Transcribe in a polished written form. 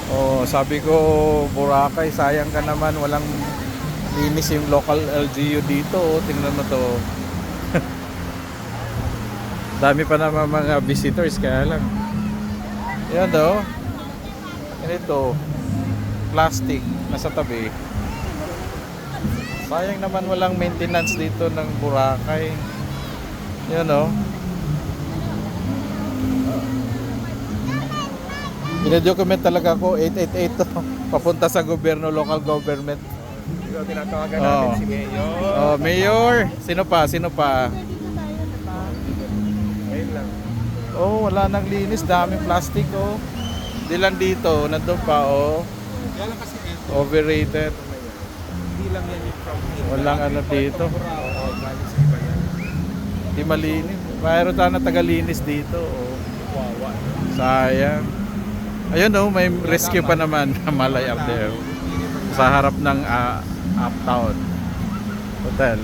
Oh, sabi ko, Boracay, sayang ka naman, walang linis yung local LGU dito. Oh, tingnan mo to. Dami pa naman mga visitors, kaya lang. Yan daw. Ganito. Plastic nasa tabi. Sayang naman walang maintenance dito ng Boracay. Yan oh. Ina-document talaga ako 888 to. Papunta sa gobyerno, local government. Ikaw, tinatawagan natin si Mayor. Oh, Mayor. Sino pa? Sino pa? Ngayon lang. Oh, wala nang linis, daming plastic oh. Di lang dito, nandun pa oh. Kaya lang kasi dito, Overrated. hindi lang yan yung from here. Walang ano dito. Oo, galing sa iba yan. Di malinis. Mayroon sana tagalinis dito oh. Wawa. Sayang. Ayun oh, may rescue pa naman na Malay up there. Sa harap ng Uptown Hotel.